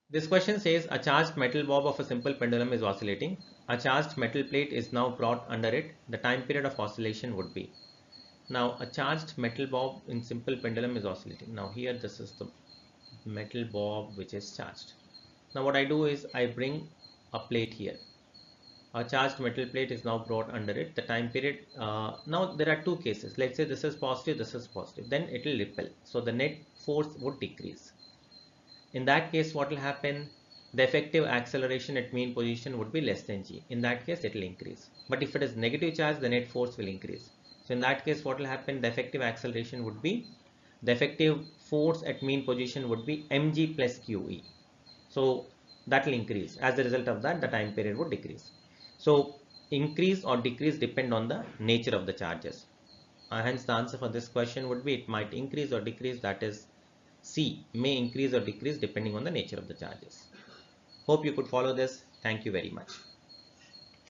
This question says a charged metal bob of a simple pendulum is oscillating. A charged metal plate is now brought under it. The time period of oscillation would be. Now a charged metal bob in simple pendulum is oscillating. Now here this is the metal bob which is charged. Now what I do is I bring a plate here. A charged metal plate is now brought under it. The time period, now there are two cases. Let's say this is positive, then it will repel. So the net force would decrease. In that case, what will happen? The effective acceleration at mean position would be less than g. In that case, it will increase. But if it is negative charge, the net force will increase. So in that case, what will happen? The effective acceleration would be, the effective force at mean position would be mg plus qe. So that will increase. As a result of that, the time period would decrease. So increase or decrease depend on the nature of the charges. Hence the answer for this question would be it might increase or decrease, that is C, may increase or decrease depending on the nature of the charges. Hope you could follow this. Thank you very much.